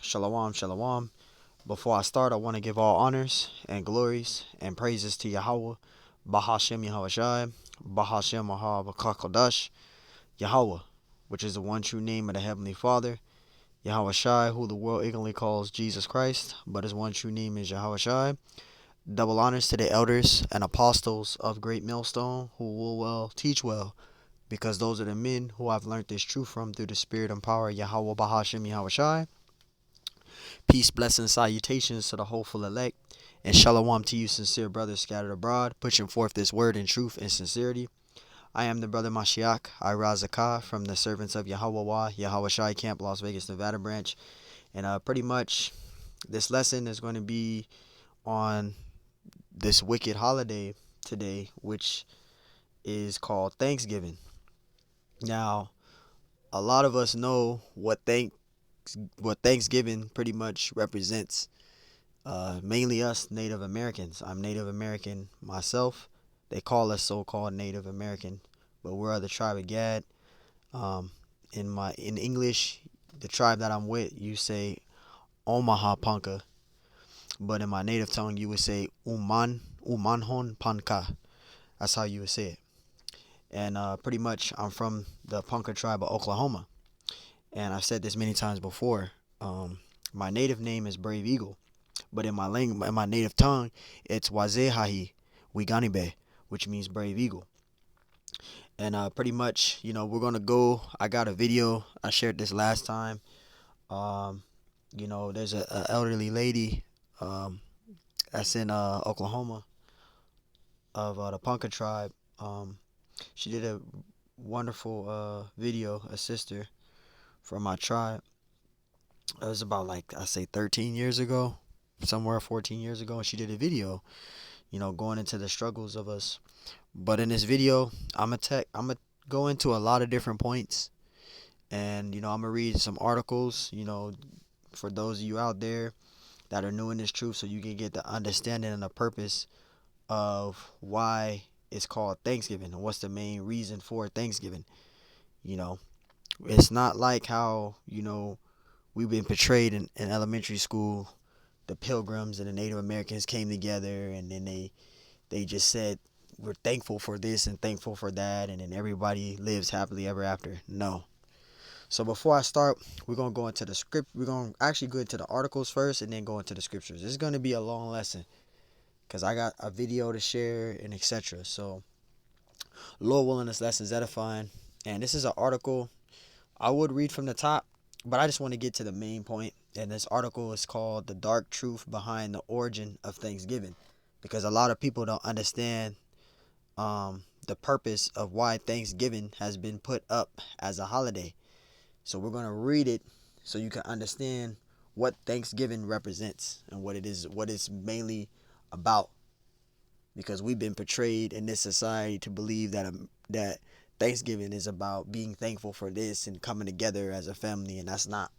Shalom, shalom. Before I start, I want to give all honors and glories and praises to Yahweh, Bahashem Yahushai, Bahashem Mahabakodash, Yahweh, which is the one true name of the Heavenly Father, Yahushai, who the world ignorantly calls Jesus Christ, but his one true name is Yahushai. Double honors to the elders and apostles of Great Millstone, who will well teach well, because those are the men who I've learned this truth from through the spirit and power of Yahweh Bahashem Yahushai. Peace, blessings, salutations to the hopeful elect, and shalom to you, sincere brothers scattered abroad, pushing forth this word in truth and sincerity. I am the brother Mashiach, Irazakah, from the servants of Yahweh, Yahweh Shai Camp, Las Vegas, Nevada branch. And pretty much this lesson is going to be on this wicked holiday today, which is called Thanksgiving. Now, a lot of us know what Thanksgiving pretty much represents. Mainly us Native Americans. I'm Native American myself. They call us so-called Native American, but we're of the tribe of Gad. Um, in English, the tribe that I'm with, you say Omaha Panka, but in my native tongue, you would say Umanhon Panka. That's how you would say it. And pretty much, I'm from the Ponca tribe of Oklahoma, and I've said this many times before. My native name is Brave Eagle. But in my native tongue, it's Wazehahi Wiganibe, which means brave eagle. And pretty much, we're gonna go. I got a video. I shared this last time. Um, there's a elderly lady um, that's in Oklahoma of the Ponca tribe. Um, she did a wonderful video, a sister from my tribe. It was about like I say 13 years ago, somewhere 14 years ago, and she did a video going into the struggles of us. But in this video, I'm gonna go into a lot of different points, and I'm gonna read some articles. For those of you out there that are new in this truth, so you can get the understanding and the purpose of why it's called Thanksgiving and what's the main reason for Thanksgiving. You know, it's not like how we've been portrayed in elementary school. The Pilgrims and the Native Americans came together, and then they just said we're thankful for this and thankful for that, and then everybody lives happily ever after. No. So before I start, we're gonna go into the script. We're gonna actually go into the articles first, and then go into the scriptures. This is gonna be a long lesson because I got a video to share and etc. So, Lord willing, this lesson is edifying, and this is an article I would read from the top, but I just want to get to the main point. And this article is called "The Dark Truth Behind the Origin of Thanksgiving," because a lot of people don't understand the purpose of why Thanksgiving has been put up as a holiday. So we're going to read it so you can understand what Thanksgiving represents and what it's mainly about. Because we've been portrayed in this society to believe that Thanksgiving is about being thankful for this and coming together as a family, and that's not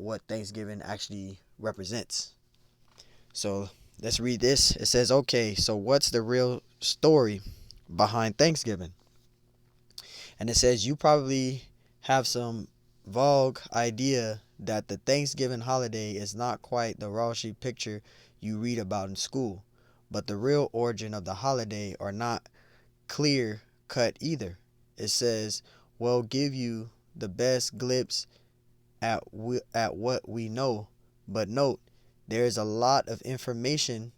what Thanksgiving actually represents. So let's read this. It says, okay, so what's the real story behind Thanksgiving? And it says, you probably have some vague idea that the Thanksgiving holiday is not quite the raushy picture you read about in school, but the real origin of the holiday are not clear cut either. It says, we'll give you the best glimpse at what we know, but note, there is a lot of information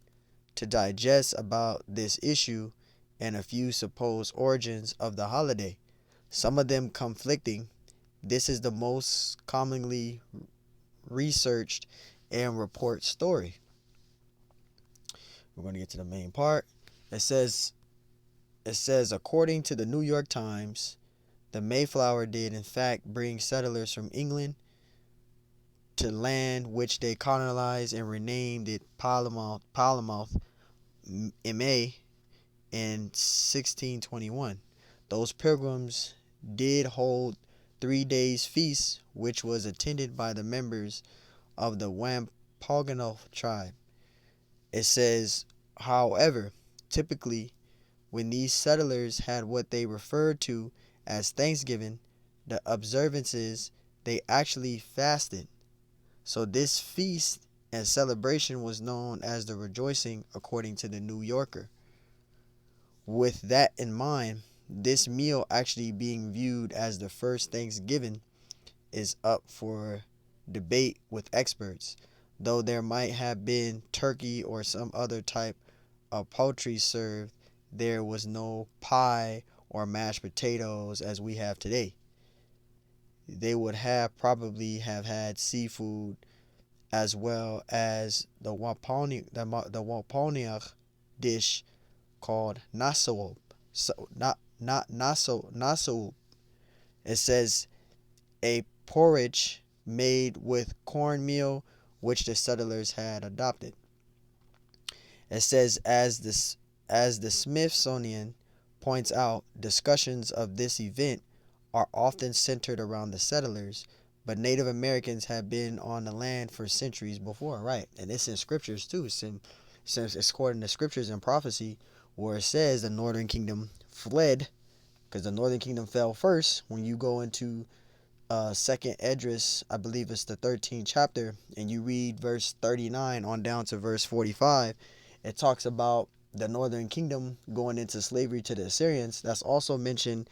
to digest about this issue and a few supposed origins of the holiday, some of them conflicting. This is the most commonly researched and reported story. We're going to get to the main part. It says according to the New York Times, the Mayflower did in fact bring settlers from England to land which they colonized and renamed it Plymouth, MA, in 1621. Those pilgrims did hold 3 days feast, which was attended by the members of the Wampanoag tribe. It says, however, typically when these settlers had what they referred to as Thanksgiving, the observances, they actually fasted. So this feast and celebration was known as the rejoicing, according to the New Yorker. With that in mind, this meal actually being viewed as the first Thanksgiving is up for debate with experts, though there might have been turkey or some other type of poultry served. There was no pie or mashed potatoes as we have today. They would have probably have had seafood as well as the Wampanoag dish called nasoop. So not nasoop. It says a porridge made with cornmeal which the settlers had adopted. It says as the Smithsonian points out, discussions of this event are often centered around the settlers, but Native Americans have been on the land for centuries before, right? And it's in scriptures too. It's according to scriptures and prophecy where it says the Northern Kingdom fled because the Northern Kingdom fell first. When you go into second Esdras, I believe it's the 13th chapter, and you read verse 39 on down to verse 45, it talks about the Northern Kingdom going into slavery to the Assyrians. That's also mentioned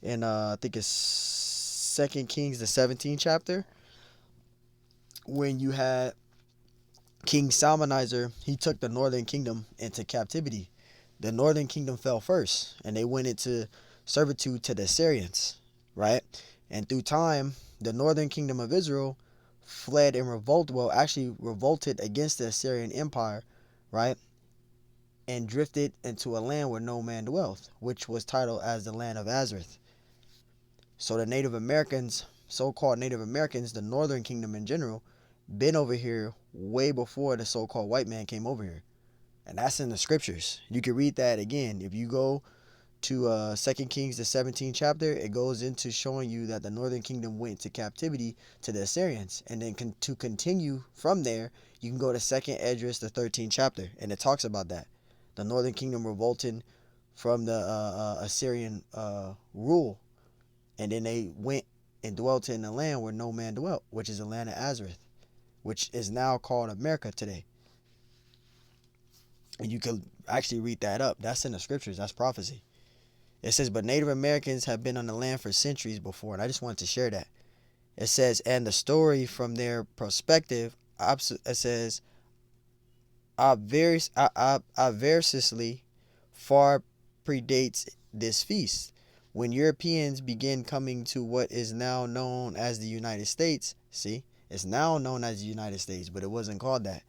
in I think it's Second Kings, the 17th chapter, when you had King Salmanizer. He took the Northern Kingdom into captivity. The Northern Kingdom fell first, and they went into servitude to the Assyrians, right? And through time, the Northern Kingdom of Israel fled and actually revolted against the Assyrian Empire, right? And drifted into a land where no man dwelt, which was titled as the land of Azareth. So the Native Americans, so-called Native Americans, the Northern Kingdom in general, been over here way before the so-called white man came over here. And that's in the scriptures. You can read that again. If you go to 2 Kings, the 17th chapter, it goes into showing you that the Northern Kingdom went to captivity to the Assyrians. And then to continue from there, you can go to 2nd Esdras, the 13th chapter, and it talks about that. The Northern Kingdom revolting from the Assyrian rule. And then they went and dwelt in the land where no man dwelt, which is the land of Azareth, which is now called America today. And you can actually read that up. That's in the scriptures. That's prophecy. It says, but Native Americans have been on the land for centuries before. And I just wanted to share that. It says, and the story from their perspective, it says, obviously far predates this feast. When Europeans began coming to what is now known as the United States, see, it's now known as the United States, but it wasn't called that.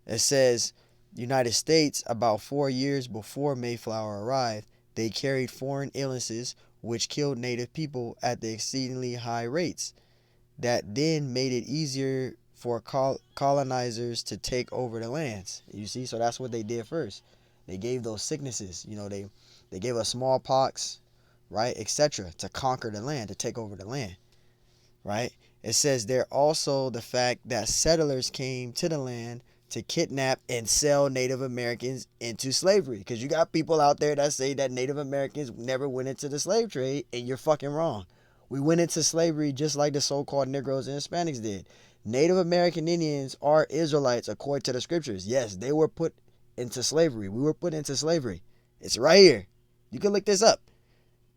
It says, United States, about 4 years before Mayflower arrived, they carried foreign illnesses which killed native people at the exceedingly high rates. That then made it easier for colonizers to take over the lands. You see, so that's what they did first. They gave those sicknesses, they gave us smallpox, right, etc., to conquer the land, to take over the land, right? It says there also the fact that settlers came to the land to kidnap and sell Native Americans into slavery. Because you got people out there that say that Native Americans never went into the slave trade, and you're fucking wrong. We went into slavery just like the so-called Negroes and Hispanics did. Native American Indians are Israelites according to the scriptures. Yes, they were put into slavery. We were put into slavery. It's right here. You can look this up.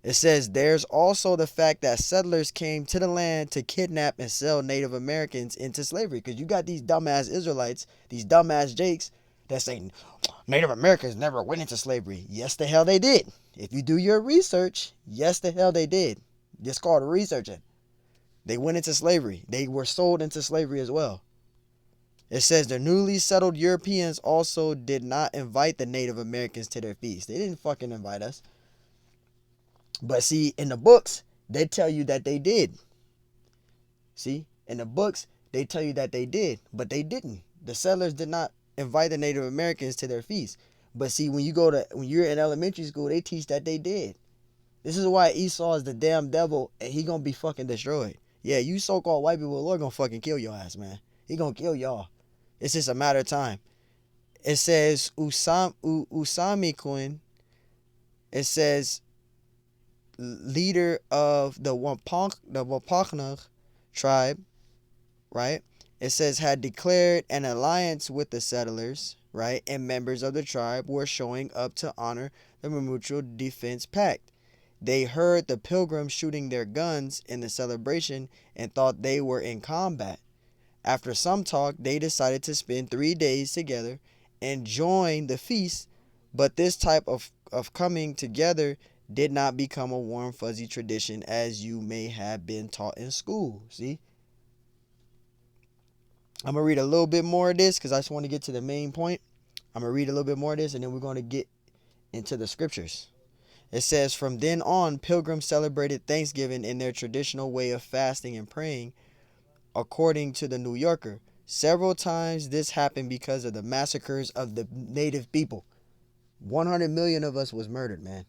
It says there's also the fact that settlers came to the land to kidnap and sell Native Americans into slavery. Because you got these dumbass Israelites, these dumbass Jakes, that say Native Americans never went into slavery. Yes, the hell they did. If you do your research, yes, the hell they did. It's called researching. They went into slavery. They were sold into slavery as well. It says the newly settled Europeans also did not invite the Native Americans to their feast. They didn't fucking invite us. But see, in the books, they tell you that they did. See, in the books, they tell you that they did, but they didn't. The settlers did not invite the Native Americans to their feast. But see, when you're in elementary school, they teach that they did. This is why Esau is the damn devil, and he gonna be fucking destroyed. Yeah, you so-called white people, the Lord gonna fucking kill your ass, man. He gonna kill y'all. It's just a matter of time. It says Usamikun. It says leader of the Wampanoag tribe, right? It says had declared an alliance with the settlers, right? And members of the tribe were showing up to honor the Mutual Defense Pact. They heard the pilgrims shooting their guns in the celebration and thought they were in combat. After some talk, they decided to spend 3 days together and join the feast, but this type of coming together did not become a warm, fuzzy tradition as you may have been taught in school. See? I'm going to read a little bit more of this because I just want to get to the main point. I'm going to read a little bit more of this and then we're going to get into the scriptures. It says, from then on, pilgrims celebrated Thanksgiving in their traditional way of fasting and praying, according to the New Yorker. Several times this happened because of the massacres of the native people. 100 million of us was murdered, man.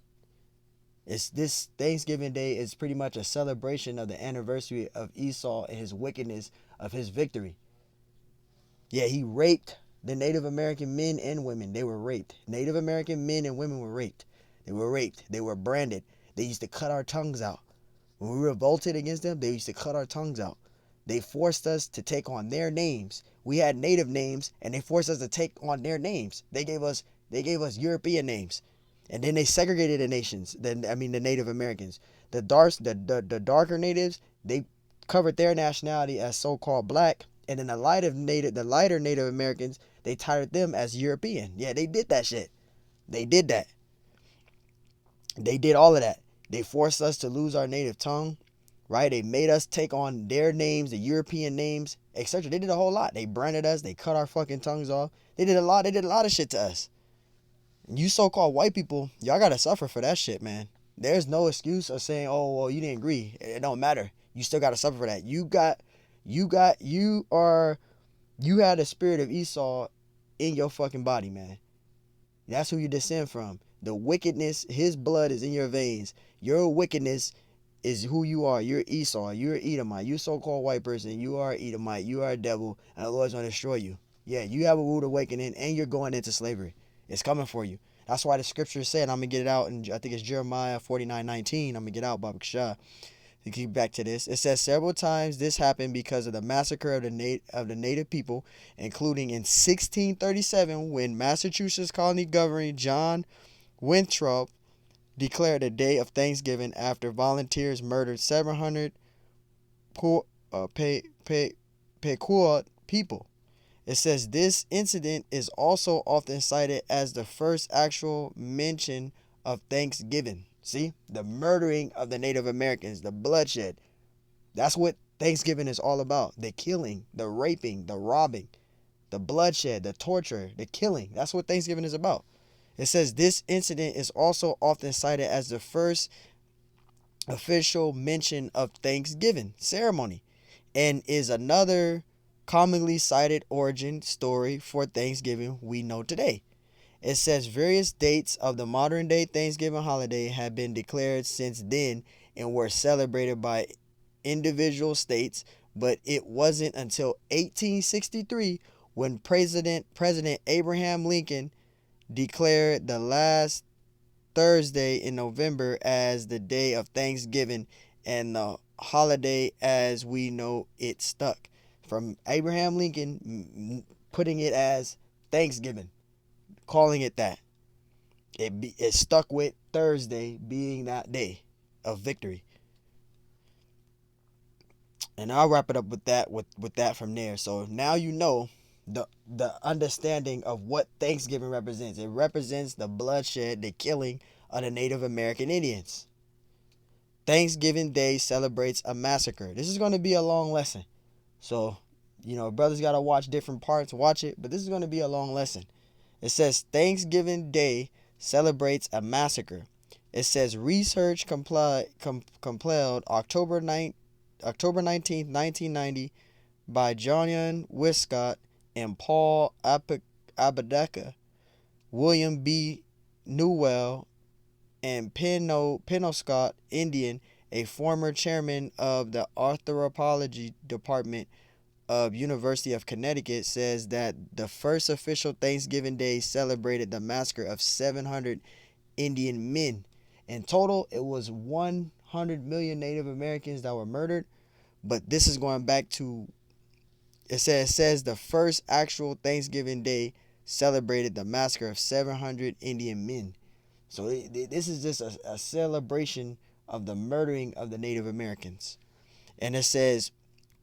It's this Thanksgiving Day is pretty much a celebration of the anniversary of Esau and his wickedness of his victory. Yeah, he raped the Native American men and women. They were raped. Native American men and women were raped. They were raped. They were branded. They used to cut our tongues out. When we revolted against them, they used to cut our tongues out. They forced us to take on their names. We had native names, and they forced us to take on their names. They gave us European names, and then they segregated the nations. The Native Americans. The darker natives, they covered their nationality as so-called black, and then the lighter Native Americans, they titled them as European. Yeah, they did that shit. They did that. They did all of that. They forced us to lose our native tongue. Right? They made us take on their names, the European names, etc. They did a whole lot. They branded us. They cut our fucking tongues off. They did a lot of shit to us. And you so-called white people, y'all gotta suffer for that shit, man. There's no excuse of saying, oh, well, you didn't agree. It don't matter. You still gotta suffer for that. You had the spirit of Esau in your fucking body, man. That's who you descend from. The wickedness, his blood is in your veins. Your wickedness is who you are. You're Esau. You're Edomite. You so-called white person. You are Edomite. You are a devil, and the Lord's going to destroy you. Yeah, you have a rude awakening, and you're going into slavery. It's coming for you. That's why the scripture said, I'm going to get it out, and I think it's Jeremiah 49:19. I'm going to get out, Baba Kashah. To keep back to this, it says several times this happened because of the massacre of the native people, including in 1637 when Massachusetts colony governor John Winthrop declared a day of Thanksgiving after volunteers murdered 700 Pequot people. It says this incident is also often cited as the first actual mention of Thanksgiving. See, the murdering of the Native Americans, the bloodshed. That's what Thanksgiving is all about. The killing, the raping, the robbing, the bloodshed, the torture, the killing. That's what Thanksgiving is about. It says this incident is also often cited as the first official mention of Thanksgiving ceremony and is another commonly cited origin story for Thanksgiving we know today. It says various dates of the modern day Thanksgiving holiday have been declared since then and were celebrated by individual states, but it wasn't until 1863 when President Abraham Lincoln declared the last Thursday in November as the day of Thanksgiving and the holiday as we know it stuck. From Abraham Lincoln putting it as Thanksgiving, calling it that. It stuck with Thursday being that day of victory. And I'll wrap it up with that from there. So now you know the understanding of what Thanksgiving represents. It represents the bloodshed, the killing of the Native American Indians. Thanksgiving Day celebrates a massacre. This is going to be a long lesson. So, brothers got to watch different parts, watch it, but this is going to be a long lesson. It says Thanksgiving Day celebrates a massacre. It says research compiled October 19th, 1990 by John Wiscott and Paul Apodaca, William B. Newell, and Penobscot Indian, a former chairman of the anthropology department of University of Connecticut, says that the first official Thanksgiving Day celebrated the massacre of 700 Indian men. In total, it was 100 million Native Americans that were murdered, but this is going back to It says the first actual Thanksgiving Day celebrated the massacre of 700 Indian men. So this is just a celebration of the murdering of the Native Americans. And it says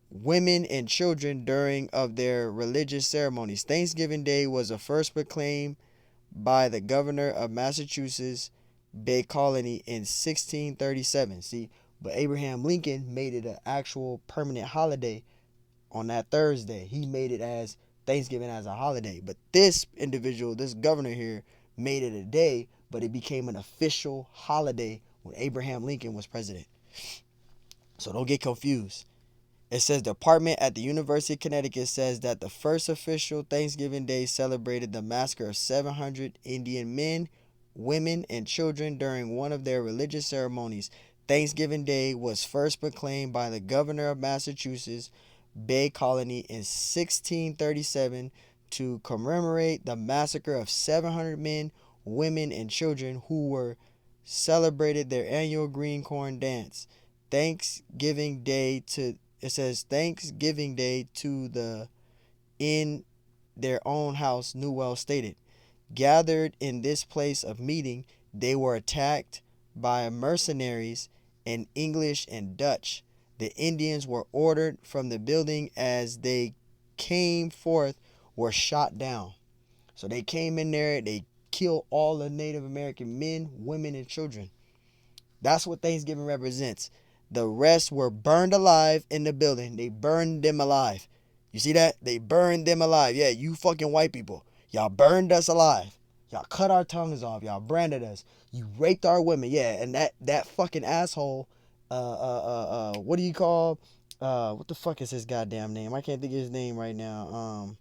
women and children during of their religious ceremonies. Thanksgiving Day was the first proclaimed by the governor of Massachusetts Bay Colony in 1637. See, but Abraham Lincoln made it an actual permanent holiday on that Thursday. He made it as Thanksgiving as a holiday. But this individual, this governor here, made it a day, but it became an official holiday when Abraham Lincoln was president. So don't get confused. It says the department at the University of Connecticut says that the first official Thanksgiving Day celebrated the massacre of 700 Indian men, women, and children during one of their religious ceremonies. Thanksgiving Day was first proclaimed by the governor of Massachusetts Bay Colony in 1637 to commemorate the massacre of 700 men, women, and children who were celebrated their annual green corn dance. Thanksgiving Day to It says Thanksgiving Day to the in their own house, Newell stated. Gathered in this place of meeting, they were attacked by mercenaries in English and Dutch. The Indians were ordered from the building as they came forth, were shot down. So they came in there, they killed all the Native American men, women, and children. That's what Thanksgiving represents. The rest were burned alive in the building. They burned them alive. You see that? They burned them alive. Yeah, you fucking white people. Y'all burned us alive. Y'all cut our tongues off. Y'all branded us. You raped our women. Yeah, and that fucking asshole, what do you call, what the fuck is his goddamn name? I can't think of his name right now.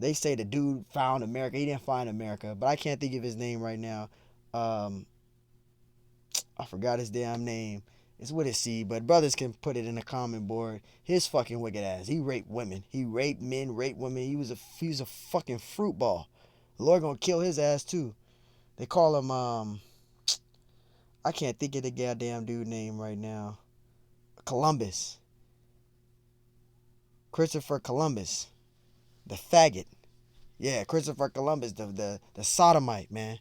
They say the dude found America. He didn't find America, but I can't think of his name right now. I forgot his damn name. It's with a C, but brothers can put it in the comment board. His fucking wicked ass. He raped women. He raped men, raped women. He was a fucking fruit ball. The Lord gonna kill his ass too. They call him I can't think of the goddamn dude name right now. Columbus. Christopher Columbus. The faggot. Yeah, Christopher Columbus, the sodomite, man.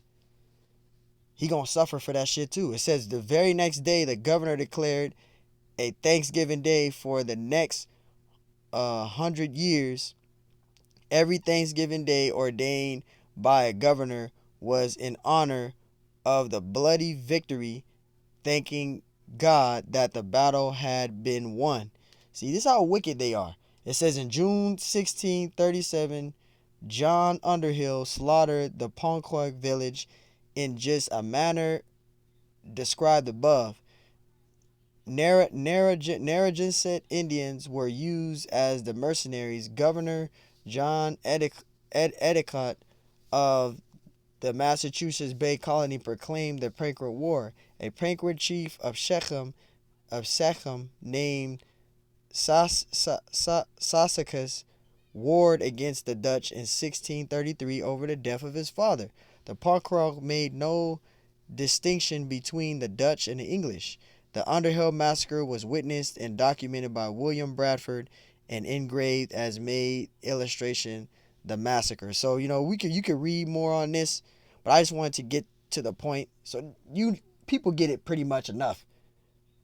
He gonna suffer for that shit too. It says the very next day the governor declared a Thanksgiving Day for the next 100 years. Every Thanksgiving Day ordained by a governor was in honor of the bloody victory, thanking God that the battle had been won. See, this is how wicked they are. It says in June 1637, John Underhill slaughtered the Ponquag village in just a manner described above. Narragansett Indians were used as the mercenaries. Governor John Endicott of the Massachusetts Bay Colony proclaimed the Pequot War. A Pequot chief of Shechem named Sassacus warred against the Dutch in 1633 over the death of his father. The Pequot made no distinction between the Dutch and the English. The Underhill massacre was witnessed and documented by William Bradford and engraved as made illustration the massacre. So you could read more on this, but I just wanted to get to the point so you people get it pretty much enough.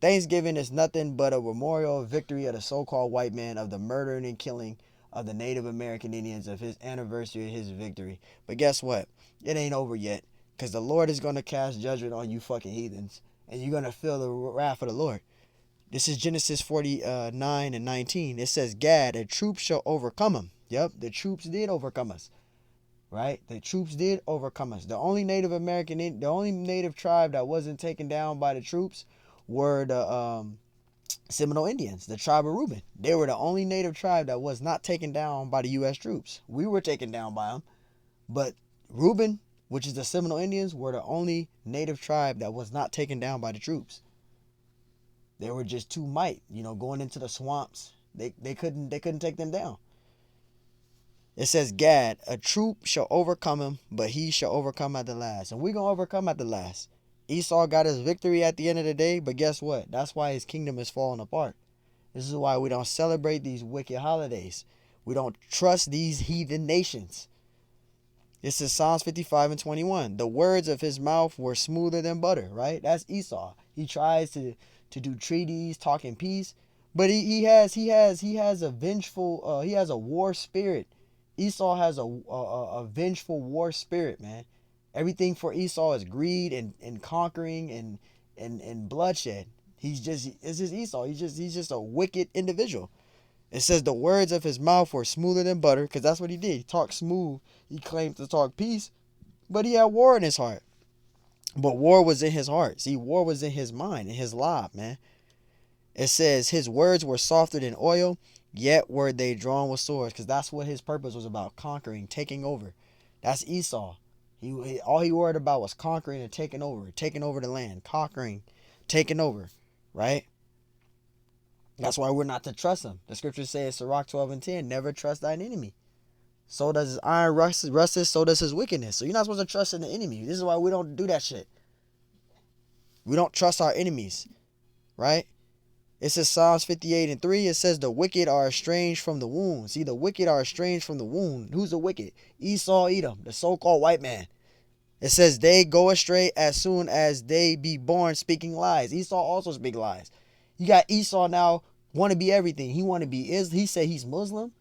Thanksgiving is nothing but a memorial victory of the so-called white man of the murdering and killing of the Native American Indians of his anniversary of his victory. But guess what? It ain't over yet, because the Lord is going to cast judgment on you fucking heathens, and you're going to feel the wrath of the Lord. This is Genesis 49 and 19. It says, Gad, a troop shall overcome him. Yep, the troops did overcome us. Right? The troops did overcome us. The only Native tribe that wasn't taken down by the troops were the Seminole Indians, the tribe of Reuben. They were the only Native tribe that was not taken down by the U.S. troops. We were taken down by them. But Reuben, which is the Seminole Indians, were the only Native tribe that was not taken down by the troops. They were just too might, going into the swamps. They couldn't take them down. It says, Gad, a troop shall overcome him, but he shall overcome at the last. And we're going to overcome at the last. Esau got his victory at the end of the day, but guess what? That's why his kingdom is falling apart. This is why we don't celebrate these wicked holidays. We don't trust these heathen nations. This is Psalms 55 and 21. The words of his mouth were smoother than butter, right? That's Esau. He tries to do treaties, talking peace, but he has a vengeful he has a war spirit. Esau has a vengeful war spirit, man. Everything for Esau is greed and conquering and bloodshed. It's just Esau. He's just a wicked individual. It says the words of his mouth were smoother than butter, because that's what he did. He talked smooth. He claimed to talk peace, but he had war in his heart. But war was in his heart. See, war was in his mind, in his life, man. It says his words were softer than oil, yet were they drawn with swords, because that's what his purpose was about, conquering, taking over. That's Esau. All he worried about was conquering and taking over the land, conquering, taking over, right? That's why we're not to trust him. The scriptures say in Sirach 12 and 10, never trust thine enemy. So does his iron rusteth, so does his wickedness. So you're not supposed to trust in the enemy. This is why we don't do that shit. We don't trust our enemies, right? It says Psalms 58 and 3, it says the wicked are estranged from the womb. See, the wicked are estranged from the womb. Who's the wicked? Esau, Edom, the so-called white man. It says they go astray as soon as they be born speaking lies. Esau also speak lies. You got Esau now want to be everything. He want to be he said he's Muslim.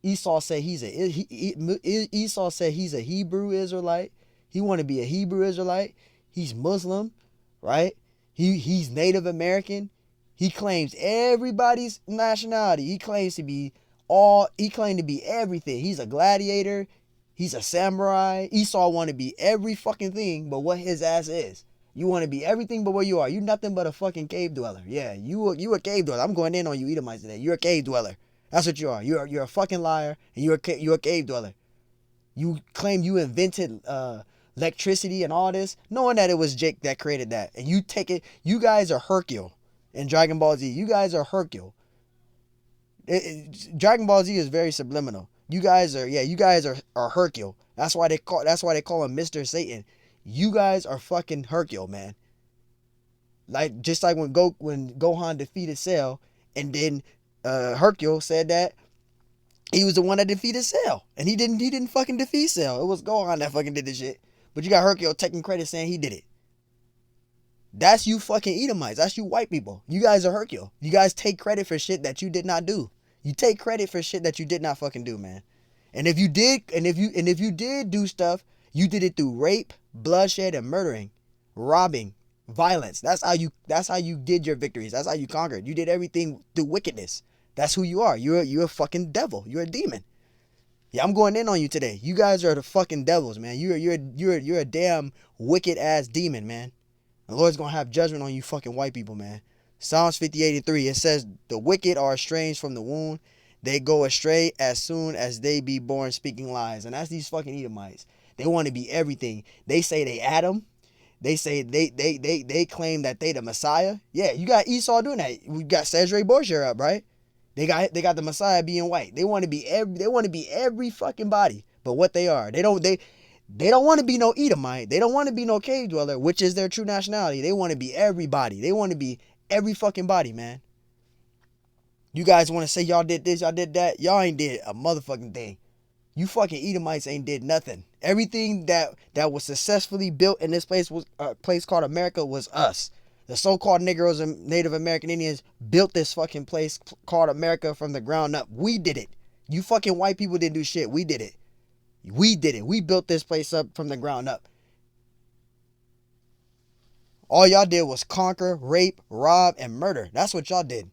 Esau said Esau said he's a Hebrew Israelite. He want to be a Hebrew Israelite. He's Muslim, right? He's Native American. He claims everybody's nationality. He claimed to be everything. He's a gladiator. He's a samurai. Esau want to be every fucking thing but what his ass is. You want to be everything but what you are. You nothing but a fucking cave dweller. Yeah, you a cave dweller. I'm going in on you Edomites today. You're a cave dweller. That's what you are. You're a fucking liar, and you're a cave dweller. You claim you invented electricity and all this, knowing that it was Jake that created that. And you take it. You guys are Hercule in Dragon Ball Z. You guys are Hercule. Dragon Ball Z is very subliminal. You guys are Hercule. That's why they call him Mr. Satan. You guys are fucking Hercule, man. Like just like when Gohan defeated Cell, and then Hercule said that he was the one that defeated Cell, and he didn't fucking defeat Cell. It was Gohan that fucking did this shit. But you got Hercule taking credit saying he did it. That's you fucking Edomites. That's you white people. You guys are Hercule. You guys take credit for shit that you did not do. You take credit for shit that you did not fucking do, man. And if you did do stuff, you did it through rape, bloodshed, and murdering, robbing, violence. That's how you did your victories. That's how you conquered. You did everything through wickedness. That's who you are. You're a fucking devil. You're a demon. Yeah, I'm going in on you today. You guys are the fucking devils, man. You're a damn wicked ass demon, man. The Lord's gonna have judgment on you fucking white people, man. Psalms 58 and 3, it says, the wicked are estranged from the womb. They go astray as soon as they be born speaking lies. And that's these fucking Edomites. They want to be everything. They say they Adam. They say they claim that they the Messiah. Yeah, you got Esau doing that. We got Cedric Borgia up, right? They got the Messiah being white. They want to be every fucking body. But what they are, they don't want to be no Edomite. They don't want to be no cave dweller, which is their true nationality. They want to be everybody. They want to be every fucking body, man. You guys want to say y'all did this, y'all did that. Y'all ain't did a motherfucking thing. You fucking Edomites ain't did nothing. Everything that was successfully built in this place was a place called America was us. The so-called Negroes and Native American Indians built this fucking place called America from the ground up. We did it. You fucking white people didn't do shit. We did it. We did it. We built this place up from the ground up. All y'all did was conquer, rape, rob, and murder. That's what y'all did.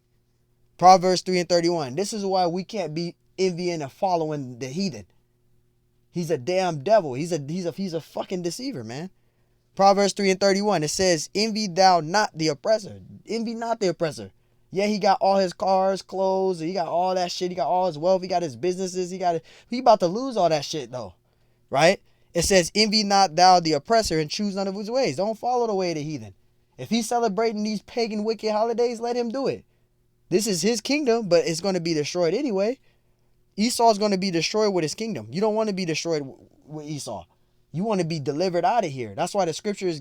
Proverbs 3 and 31. This is why we can't be envying and following the heathen. He's a damn devil. He's a fucking deceiver, man. Proverbs 3 and 31. It says, envy thou not the oppressor. Envy not the oppressor. Yeah, he got all his cars, clothes, he got all that shit. He got all his wealth. He got his businesses. He about to lose all that shit though. Right? It says, envy not thou the oppressor and choose none of his ways. Don't follow the way of the heathen. If he's celebrating these pagan wicked holidays, let him do it. This is his kingdom, but it's going to be destroyed anyway. Esau's going to be destroyed with his kingdom. You don't want to be destroyed with Esau. You want to be delivered out of here. That's why the scriptures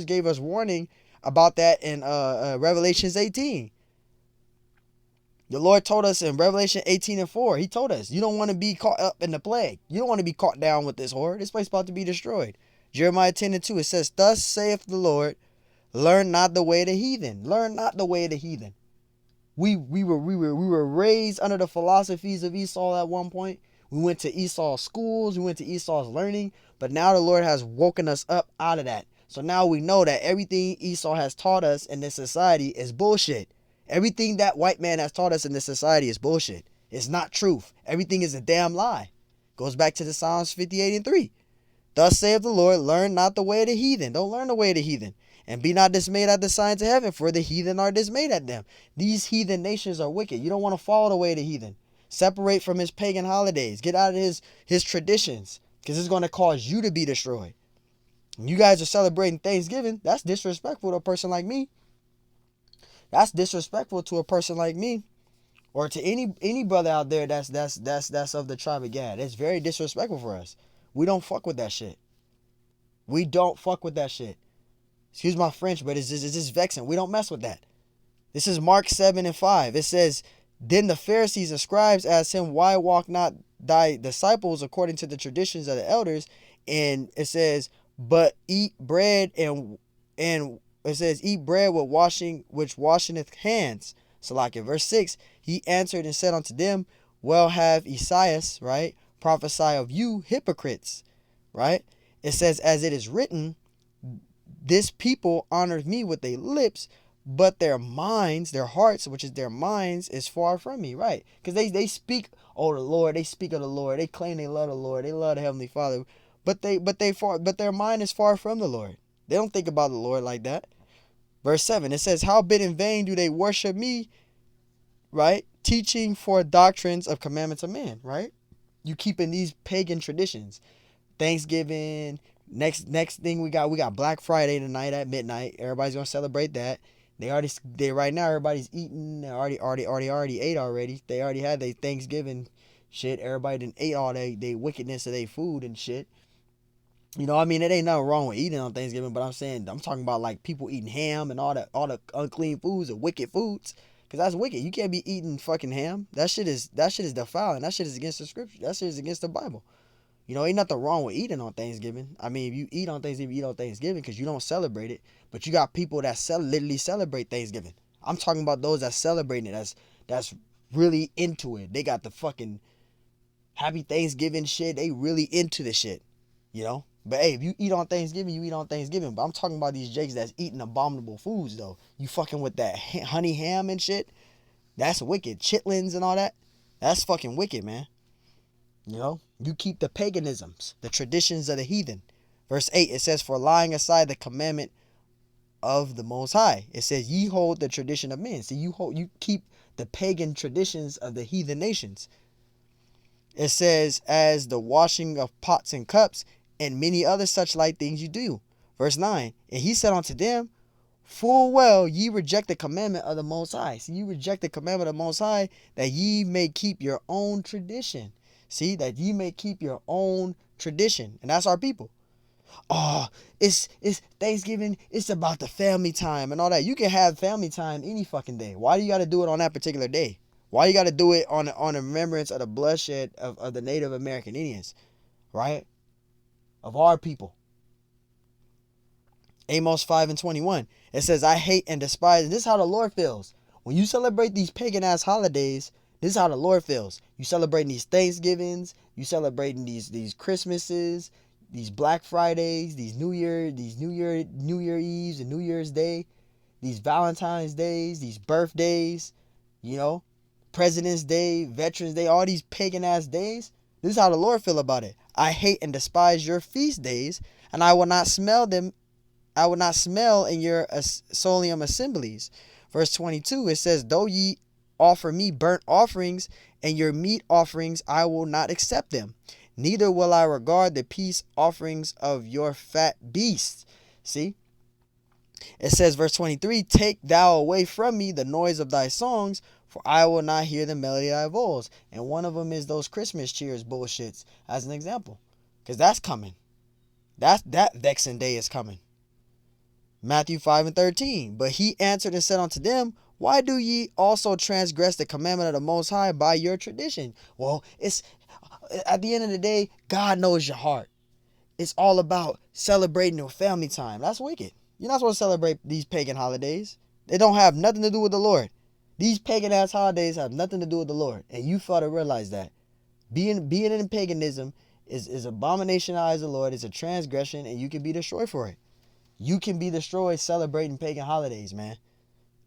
gave us warning about that in Revelations 18. The Lord told us in Revelation 18:4, he told us, you don't want to be caught up in the plague. You don't want to be caught down with this horror. This place is about to be destroyed. Jeremiah 10:2, it says, thus saith the Lord, learn not the way of the heathen. Learn not the way of the heathen. We were raised under the philosophies of Esau at one point. We went to Esau's schools. We went to Esau's learning. But now the Lord has woken us up out of that. So now we know that everything Esau has taught us in this society is bullshit. Everything that white man has taught us in this society is bullshit. It's not truth. Everything is a damn lie. Goes back to the Psalms 58:3. Thus saith the Lord, learn not the way of the heathen. Don't learn the way of the heathen. And be not dismayed at the signs of heaven, for the heathen are dismayed at them. These heathen nations are wicked. You don't want to follow the way of the heathen. Separate from his pagan holidays. Get out of his traditions, because it's going to cause you to be destroyed. When you guys are celebrating Thanksgiving, that's disrespectful to a person like me. That's disrespectful to a person like me, or to any brother out there that's of the tribe of Gad. It's very disrespectful for us. We don't fuck with that shit. We don't fuck with that shit. Excuse my French, but it's just vexing. We don't mess with that. This is Mark 7:5. It says, then the Pharisees and scribes asked him, why walk not thy disciples according to the traditions of the elders? And it says, but eat bread and it says, eat bread with washing, which washingeth hands. So like in verse 6, he answered and said unto them, well have Esaias, right, prophesy of you hypocrites, right? It says, as it is written, this people honors me with their lips, but their minds, their hearts, which is their minds, is far from me, right? Because they speak, oh the Lord, they speak of the Lord, they claim they love the Lord, they love the Heavenly Father, but their mind is far from the Lord. They don't think about the Lord like that. Verse 7, it says, howbeit in vain do they worship me, right? Teaching for doctrines of commandments of men, right? You keeping these pagan traditions. Thanksgiving, next thing we got Black Friday tonight at midnight. Everybody's gonna celebrate that. They right now everybody's eating. They already ate already. They already had their Thanksgiving shit. Everybody done ate all they wickedness of their food and shit. You know, I mean, it ain't nothing wrong with eating on Thanksgiving, but I'm talking about like people eating ham and all the unclean foods and wicked foods. Cause that's wicked. You can't be eating fucking ham. That shit is defiling. That shit is against the scripture. That shit is against the Bible. You know, ain't nothing wrong with eating on Thanksgiving. I mean, if you eat on Thanksgiving, you eat on Thanksgiving because you don't celebrate it. But you got people that literally celebrate Thanksgiving. I'm talking about those that celebrate it. That's really into it. They got the fucking happy Thanksgiving shit. They really into the shit. You know? But hey, if you eat on Thanksgiving, you eat on Thanksgiving. But I'm talking about these jakes that's eating abominable foods, though. You fucking with that honey ham and shit. That's wicked. Chitlins and all that. That's fucking wicked, man. You know? You keep the paganisms, the traditions of the heathen. Verse 8, it says, for lying aside the commandment of the Most High. It says, ye hold the tradition of men. So you keep the pagan traditions of the heathen nations. It says, as the washing of pots and cups, and many other such like things you do. Verse 9, and he said unto them, full well ye reject the commandment of the Most High. So you reject the commandment of the Most High, that ye may keep your own tradition. See, that ye may keep your own tradition. And that's our people. Oh, it's Thanksgiving. It's about the family time and all that. You can have family time any fucking day. Why do you got to do it on that particular day? Why you got to do it on the remembrance of the bloodshed of the Native American Indians, right? Of our people. Amos 5:21. It says, I hate and despise. And this is how the Lord feels. When you celebrate these pagan ass holidays, this is how the Lord feels. You celebrating these Thanksgivings, you celebrating these Christmases, these Black Fridays, these New Year Eves and New Year's Day, these Valentine's Days, these birthdays, you know, President's Day, Veterans Day, all these pagan ass days. This is how the Lord feel about it. I hate and despise your feast days, and I will not smell them. I will not smell in your solemn assemblies. Verse 22, it says, though ye offer me burnt offerings and your meat offerings, I will not accept them. Neither will I regard the peace offerings of your fat beasts. See? It says, verse 23, take thou away from me the noise of thy songs, for I will not hear the melody of thy voice. And one of them is those Christmas cheers bullshits, as an example. Because that's coming. That vexing day is coming. Matthew 5:13. But he answered and said unto them, Why do ye also transgress the commandment of the Most High by your tradition? Well, it's at the end of the day, God knows your heart. It's all about celebrating your family time. That's wicked. You're not supposed to celebrate these pagan holidays. They don't have nothing to do with the Lord. These pagan ass holidays have nothing to do with the Lord. And you fail to realize that. Being in paganism is abomination in the eyes of the Lord. It's a transgression, and you can be destroyed for it. You can be destroyed celebrating pagan holidays, man.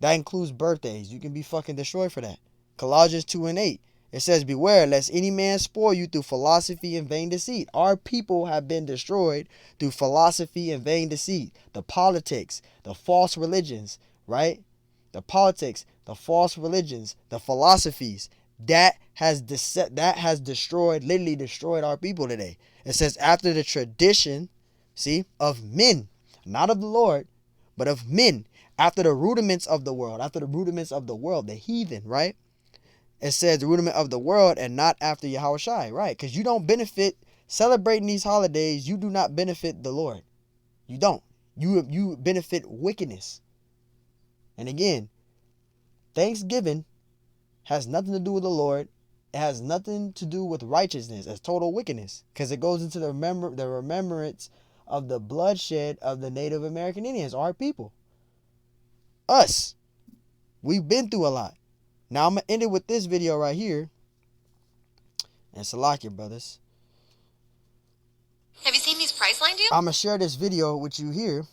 That includes birthdays. You can be fucking destroyed for that. Colossians 2:8. It says, beware lest any man spoil you through philosophy and vain deceit. Our people have been destroyed through philosophy and vain deceit. The politics, the false religions, right? The politics, the false religions, the philosophies. That has destroyed, literally destroyed our people today. It says, after the tradition, see, of men, not of the Lord, but of men, after the rudiments of the world, the heathen, right? It says the rudiment of the world and not after Yahushua, right? Because you don't benefit celebrating these holidays. You do not benefit the Lord. You don't. You benefit wickedness. And again, Thanksgiving has nothing to do with the Lord. It has nothing to do with righteousness. It's total wickedness, because it goes into the remembrance of the bloodshed of the Native American Indians, our people. Us. We've been through a lot. Now I'm going to end it with this video right here. And Salakia, brothers. Have you seen these Priceline deals? I'm going to share this video with you here.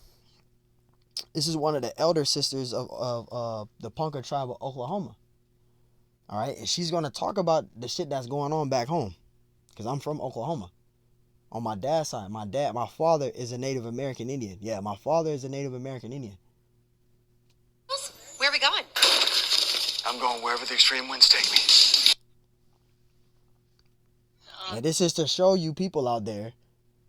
This is one of the elder sisters of the Ponca tribe of Oklahoma. All right. And she's going to talk about the shit that's going on back home. Because I'm from Oklahoma. On my dad's side. My father is a Native American Indian. Yeah, my father is a Native American Indian. Where are we going? I'm going wherever the extreme winds take me. And this is to show you people out there,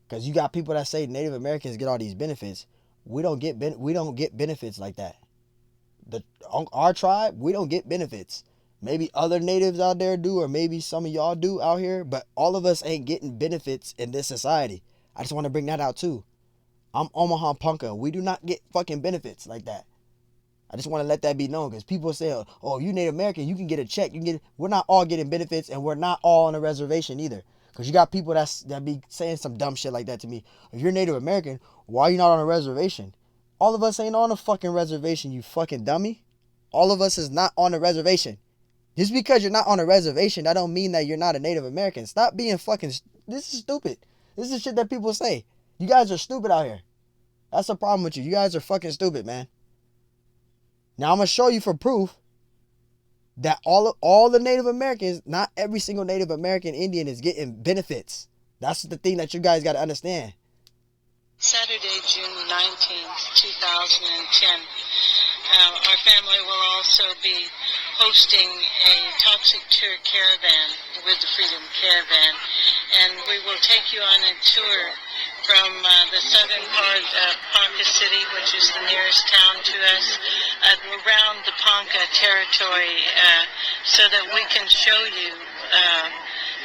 because you got people that say Native Americans get all these benefits. We don't get benefits like that. Our tribe, we don't get benefits. Maybe other natives out there do, or maybe some of y'all do out here, but all of us ain't getting benefits in this society. I just want to bring that out too. I'm Omaha Ponca. We do not get fucking benefits like that. I just want to let that be known, because people say, oh, you Native American, you can get a check. We're not all getting benefits, and we're not all on a reservation either. Because you got people that be saying some dumb shit like that to me. If you're Native American, why are you not on a reservation? All of us ain't on a fucking reservation, you fucking dummy. All of us is not on a reservation. Just because you're not on a reservation, that don't mean that you're not a Native American. Stop being fucking... This is stupid. This is shit that people say. You guys are stupid out here. That's the problem with you. You guys are fucking stupid, man. Now I'm going to show you for proof that all the Native Americans, not every single Native American Indian is getting benefits. That's the thing that you guys got to understand. Saturday, June 19th, 2010. Our family will also be hosting a Toxic Tour caravan with the Freedom Caravan, and we will take you on a tour from the southern part of Ponca City, which is the nearest town to us, around the Ponca territory, so that we can show you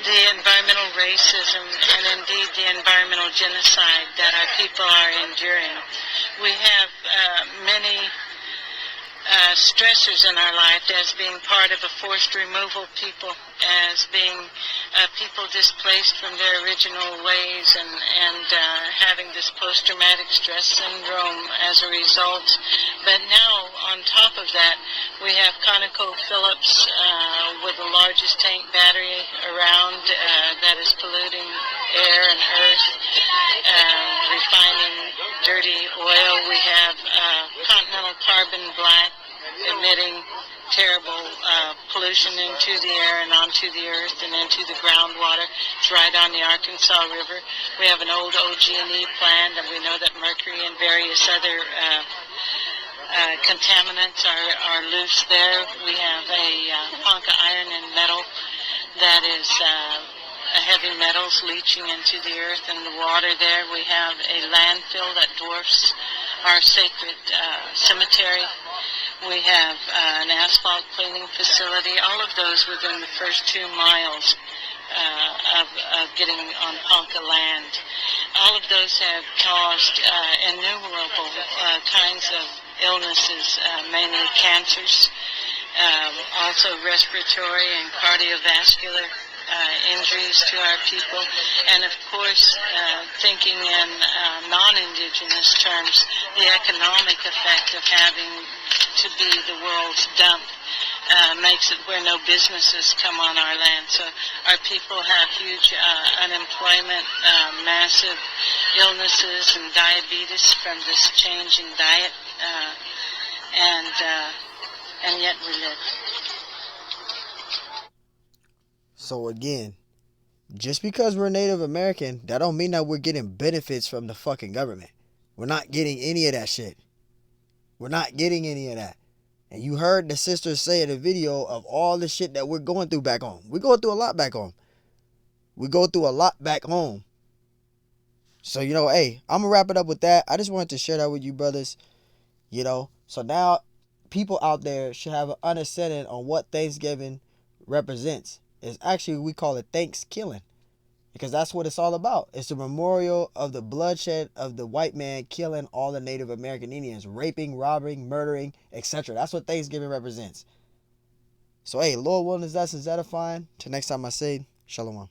the environmental racism and indeed the environmental genocide that our people are enduring. We have many stressors in our life, as being part of a forced removal people, as being people displaced from their original ways, and having this post-traumatic stress syndrome as a result. But now, on top of that, we have ConocoPhillips with the largest tank battery around that is polluting air and earth, refining dirty oil. We have Continental Carbon Black emitting terrible pollution into the air and onto the earth and into the groundwater. It's right on the Arkansas River. We have an old OG&E plant, and we know that mercury and various other contaminants are loose there. We have a Ponca iron and metal that is heavy metals leaching into the earth and the water there. We have a landfill that dwarfs our sacred cemetery. We have an asphalt cleaning facility, all of those within the first 2 miles of getting on Ponca land. All of those have caused innumerable kinds of illnesses, mainly cancers, also respiratory and cardiovascular injuries to our people, and of course, thinking in non-indigenous terms, the economic effect of having to be the world's dump makes it where no businesses come on our land. So our people have huge unemployment, massive illnesses and diabetes from this changing diet, and yet we live. So again, just because we're Native American, that don't mean that we're getting benefits from the fucking government. We're not getting any of that shit. We're not getting any of that. And you heard the sisters say in the video of all the shit that we're going through back home. We go through a lot back home. We go through a lot back home. So, hey, I'm going to wrap it up with that. I just wanted to share that with you brothers. So now people out there should have an understanding on what Thanksgiving represents. It's actually, we call it Thanksgiving, because that's what it's all about. It's a memorial of the bloodshed of the white man killing all the Native American Indians, raping, robbing, murdering, etc. That's what Thanksgiving represents. So, hey, Lord willing, that's edifying. Till next time I say, Shalom.